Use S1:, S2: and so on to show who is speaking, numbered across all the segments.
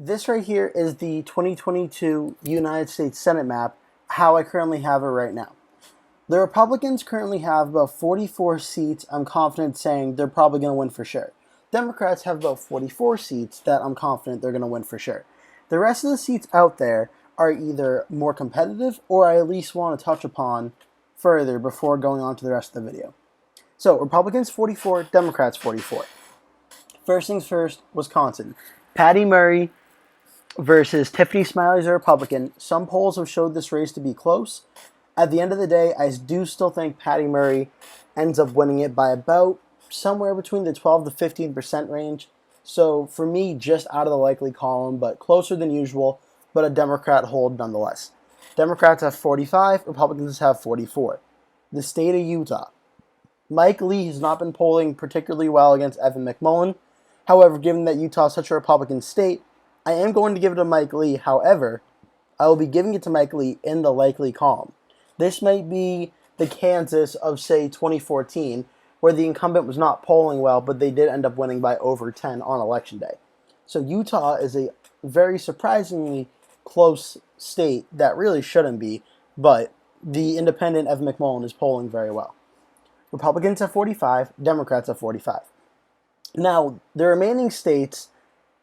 S1: This right here is the 2022 United States Senate map, how I currently have it right now. The Republicans currently have about 44 seats. I'm confident saying they're probably going to win for sure. Democrats have about 44 seats that I'm confident they're going to win for sure. The rest of the seats out there are either more competitive or I at least want to touch upon further before going on to the rest of the video. So, Republicans 44, Democrats 44. First things first, Wisconsin. Patty Murray versus Tiffany Smiley's a Republican. Some polls have showed this race to be close. At the end of the day, I do still think Patty Murray ends up winning it by about somewhere between the 12 to 15% range. So for me, just out of the likely column, but closer than usual, but a Democrat hold nonetheless. Democrats have 45, Republicans have 44. The state of Utah. Mike Lee has not been polling particularly well against Evan McMullin. However, given that Utah is such a Republican state, I am going to give it to Mike Lee. However, I will be giving it to Mike Lee in the likely column. This might be the Kansas of, say, 2014, where the incumbent was not polling well, but they did end up winning by over 10 on Election Day. So Utah is a very surprisingly close state that really shouldn't be, but the independent Evan McMullin is polling very well. Republicans have 45, Democrats have 45. Now, the remaining states,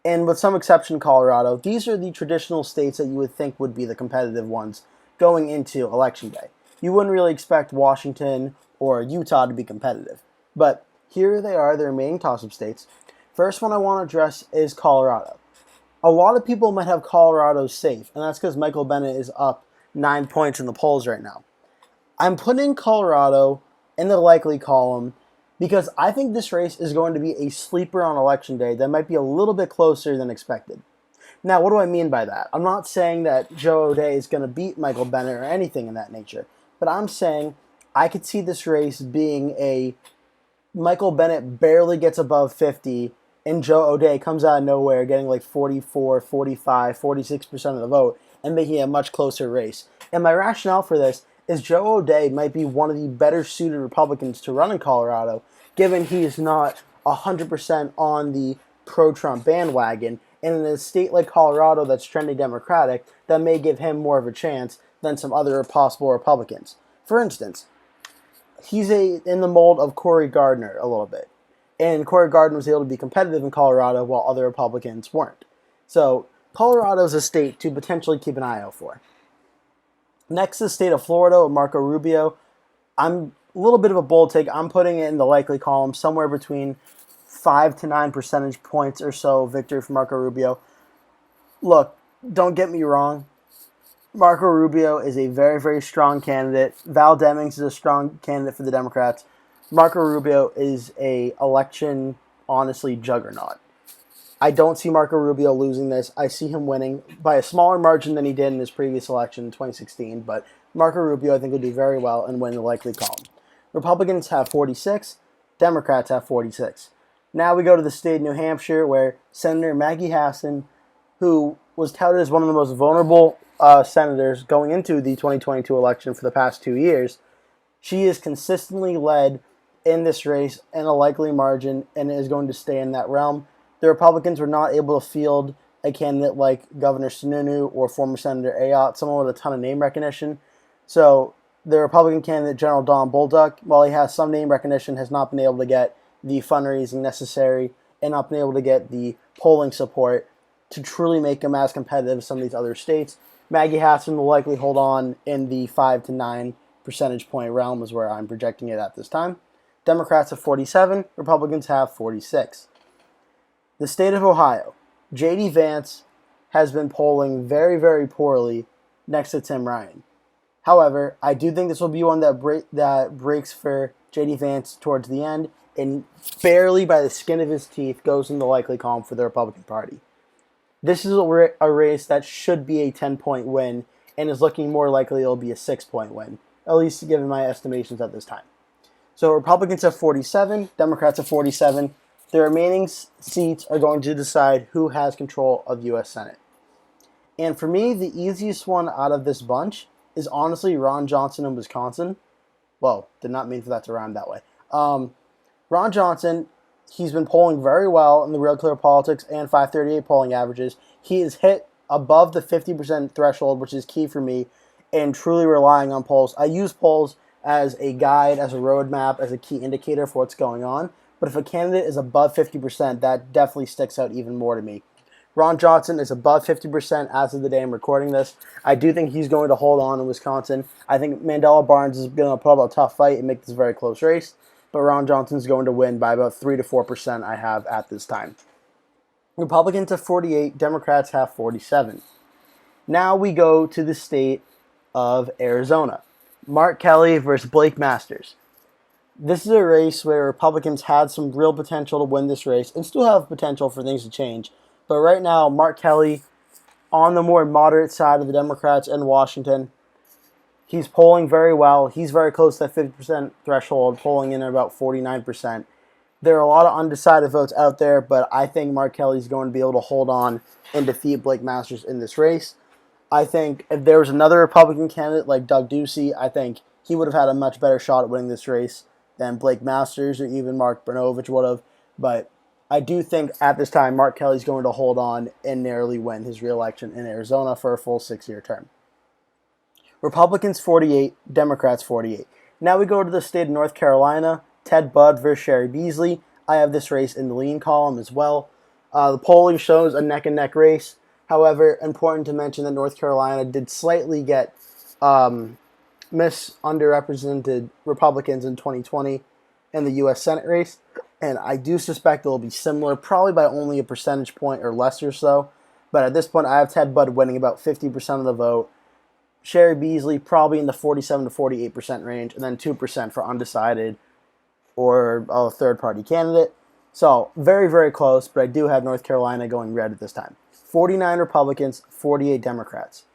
S1: and with some exception Colorado, these are the traditional states that you would think would be the competitive ones going into Election Day. You wouldn't really expect Washington or Utah to be competitive. But here they are, the remaining toss-up states. First one I want to address is Colorado. A lot of people might have Colorado safe, and that's because Michael Bennet is up 9 points in the polls right now. I'm putting Colorado in the likely column because I think this race is going to be a sleeper on Election Day that might be a little bit closer than expected. Now, what do I mean by that? I'm not saying that Joe O'Dea is going to beat Michael Bennet or anything in that nature, but I'm saying I could see this race being a Michael Bennet barely gets above 50 and Joe O'Dea comes out of nowhere getting like 44, 45, 46% of the vote and making it a much closer race. And my rationale for this is Joe O'Dea might be one of the better suited Republicans to run in Colorado, given he is not 100% on the pro-Trump bandwagon, and in a state like Colorado that's trending Democratic, that may give him more of a chance than some other possible Republicans. For instance, he's in the mold of Cory Gardner a little bit, and Cory Gardner was able to be competitive in Colorado while other Republicans weren't. So Colorado is a state to potentially keep an eye out for. Next is the state of Florida with Marco Rubio. I'm a little bit of a bold take. I'm putting it in the likely column, somewhere between 5 to 9 percentage points or so victory for Marco Rubio. Look, don't get me wrong. Marco Rubio is a very, very strong candidate. Val Demings is a strong candidate for the Democrats. Marco Rubio is a election, honestly, juggernaut. I don't see Marco Rubio losing this. I see him winning by a smaller margin than he did in his previous election in 2016, but Marco Rubio I think will do very well and win the likely column. Republicans have 46, Democrats have 46. Now we go to the state of New Hampshire where Senator Maggie Hassan, who was touted as one of the most vulnerable senators going into the 2022 election for the past 2 years, she is consistently led in this race in a likely margin and is going to stay in that realm. The Republicans were not able to field a candidate like Governor Sununu or former Senator Ayotte, someone with a ton of name recognition. So the Republican candidate, General Don Bolduc, while he has some name recognition, has not been able to get the fundraising necessary and not been able to get the polling support to truly make him as competitive as some of these other states. Maggie Hassan will likely hold on in the 5 to 9 percentage point realm is where I'm projecting it at this time. Democrats have 47, Republicans have 46. The state of Ohio. J.D. Vance has been polling very, very poorly next to Tim Ryan. However, I do think this will be one that breaks for J.D. Vance towards the end and barely by the skin of his teeth goes in the likely column for the Republican Party. This is a race that should be a 10-point win and is looking more likely it'll be a 6-point win, at least given my estimations at this time. So Republicans have 47, Democrats have 47. The remaining seats are going to decide who has control of the U.S. Senate. And for me, the easiest one out of this bunch is honestly Ron Johnson in Wisconsin. Well, did not mean for that to rhyme that way. Ron Johnson, He's been polling very well in the Real Clear Politics and 538 polling averages. He has hit above the 50% threshold, which is key for me in truly relying on polls. I use polls as a guide, as a roadmap, as a key indicator for what's going on. But if a candidate is above 50%, that definitely sticks out even more to me. Ron Johnson is above 50% as of the day I'm recording this. I do think he's going to hold on in Wisconsin. I think Mandela Barnes is going to put up a tough fight and make this a very close race. But Ron Johnson's going to win by about 3 to 4% I have at this time. Republicans have 48, Democrats have 47. Now we go to the state of Arizona. Mark Kelly versus Blake Masters. This is a race where Republicans had some real potential to win this race and still have potential for things to change. But right now, Mark Kelly, on the more moderate side of the Democrats in Washington, he's polling very well. He's very close to that 50% threshold, polling in at about 49%. There are a lot of undecided votes out there, but I think Mark Kelly's going to be able to hold on and defeat Blake Masters in this race. I think if there was another Republican candidate like Doug Ducey, I think he would have had a much better shot at winning this race than Blake Masters or even Mark Brnovich would have. But I do think at this time Mark Kelly's going to hold on and narrowly win his reelection in Arizona for a full 6-year term. Republicans 48, Democrats 48. Now we go to the state of North Carolina. Ted Budd versus Sherry Beasley. I have this race in the lean column as well. The polling shows a neck-and-neck race. However, important to mention that North Carolina did slightly get underrepresented Republicans in 2020 in the U.S. Senate race. And I do suspect it will be similar, probably by only a percentage point or less or so. But at this point, I have Ted Budd winning about 50% of the vote. Sherry Beasley probably in the 47 to 48% range, and then 2% for undecided or a third-party candidate. So very, very close, but I do have North Carolina going red at this time. 49 Republicans, 48 Democrats.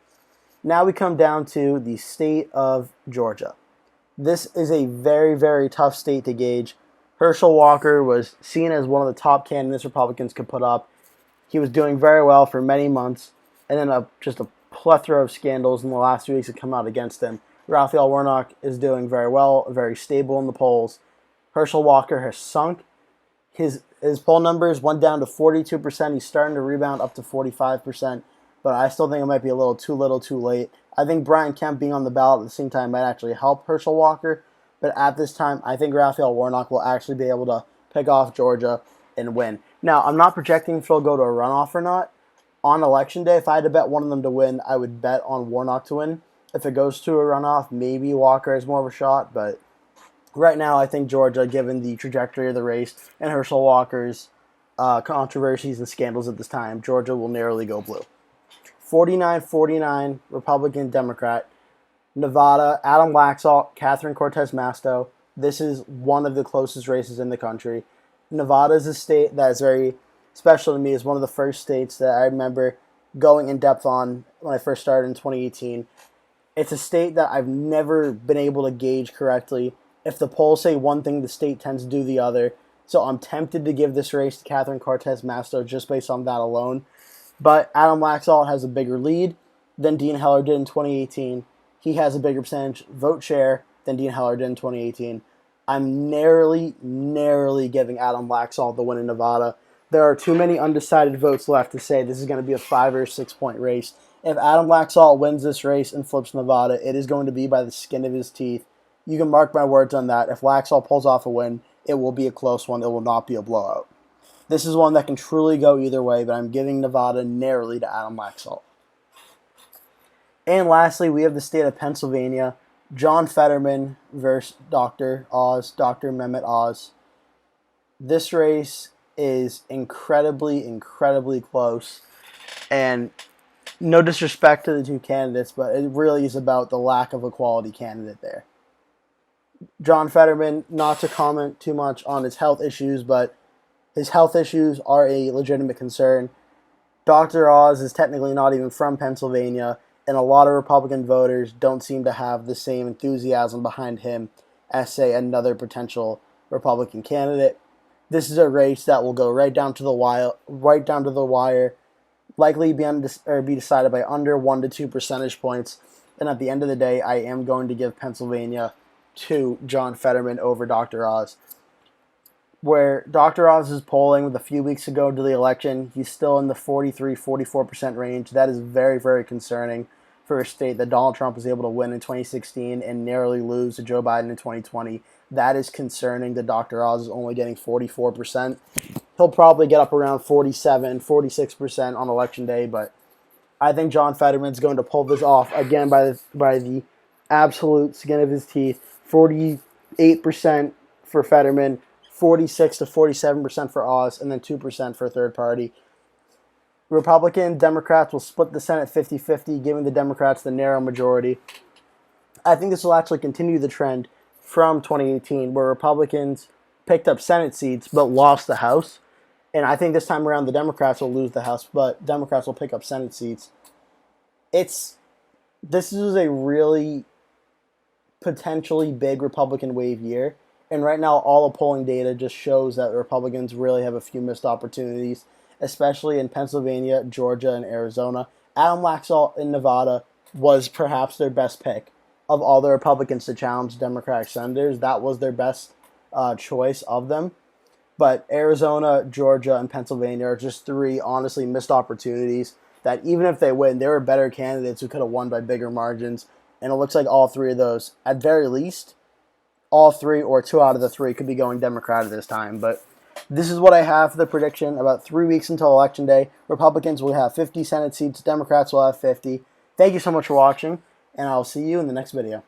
S1: Now we come down to the state of Georgia. This is a very, very tough state to gauge. Herschel Walker was seen as one of the top candidates Republicans could put up. He was doing very well for many months, and then just a plethora of scandals in the last 2 weeks have come out against him. Raphael Warnock is doing very well, very stable in the polls. Herschel Walker has sunk. His poll numbers went down to 42%. He's starting to rebound up to 45%, but I still think it might be a little too late. I think Brian Kemp being on the ballot at the same time might actually help Herschel Walker, but at this time, I think Raphael Warnock will actually be able to pick off Georgia and win. Now, I'm not projecting if he'll go to a runoff or not. On election day, if I had to bet one of them to win, I would bet on Warnock to win. If it goes to a runoff, maybe Walker has more of a shot, but right now, I think Georgia, given the trajectory of the race and Herschel Walker's controversies and scandals at this time, Georgia will narrowly go blue. 49-49, Republican, Democrat. Nevada, Adam Laxalt, Catherine Cortez Masto. This is one of the closest races in the country. Nevada is a state that is very special to me. It's one of the first states that I remember going in depth on when I first started in 2018. It's a state that I've never been able to gauge correctly. If the polls say one thing, the state tends to do the other. So I'm tempted to give this race to Catherine Cortez Masto just based on that alone. But Adam Laxalt has a bigger lead than Dean Heller did in 2018. He has a bigger percentage vote share than Dean Heller did in 2018. I'm narrowly giving Adam Laxalt the win in Nevada. There are too many undecided votes left to say this is going to be a 5 or 6 point race. If Adam Laxalt wins this race and flips Nevada, it is going to be by the skin of his teeth. You can mark my words on that. If Laxalt pulls off a win, it will be a close one. It will not be a blowout. This is one that can truly go either way, but I'm giving Nevada narrowly to Adam Laxalt. And lastly, we have the state of Pennsylvania. John Fetterman versus Dr. Mehmet Oz. This race is incredibly close. And no disrespect to the two candidates, but it really is about the lack of a quality candidate there. John Fetterman, not to comment too much on his health issues, but his health issues are a legitimate concern. Dr. Oz is technically not even from Pennsylvania, and a lot of Republican voters don't seem to have the same enthusiasm behind him as, say, another potential Republican candidate. This is a race that will go right down to the wire, likely be decided by under 1 to 2 percentage points. And at the end of the day, I am going to give Pennsylvania to John Fetterman over Dr. Oz. where Dr. Oz is polling with a few weeks ago to the election, he's still in the 44% range. That is very, very concerning for a state that Donald Trump was able to win in 2016 and narrowly lose to Joe Biden in 2020. That is concerning that Dr. Oz is only getting 44%. He'll probably get up around 47, 46% on election day, but I think John Fetterman's going to pull this off again by the absolute skin of his teeth. 48% for Fetterman, 46 to 47% for Oz, and then 2% for a third party. Republican Democrats will split the Senate 50-50, giving the Democrats the narrow majority. I think this will actually continue the trend from 2018, where Republicans picked up Senate seats but lost the House. And I think this time around the Democrats will lose the House, but Democrats will pick up Senate seats. This is a really potentially big Republican wave year. And right now, all the polling data just shows that the Republicans really have a few missed opportunities, especially in Pennsylvania, Georgia, and Arizona. Adam Laxalt in Nevada was perhaps their best pick of all the Republicans to challenge Democratic senators. That was their best choice of them. But Arizona, Georgia, and Pennsylvania are just three honestly missed opportunities that even if they win, there were better candidates who could have won by bigger margins. And it looks like all three of those, at very least, all three or two out of the three could be going Democrat at this time. But this is what I have for the prediction. About 3 weeks until Election Day, Republicans will have 50 Senate seats, Democrats will have 50. Thank you so much for watching, and I'll see you in the next video.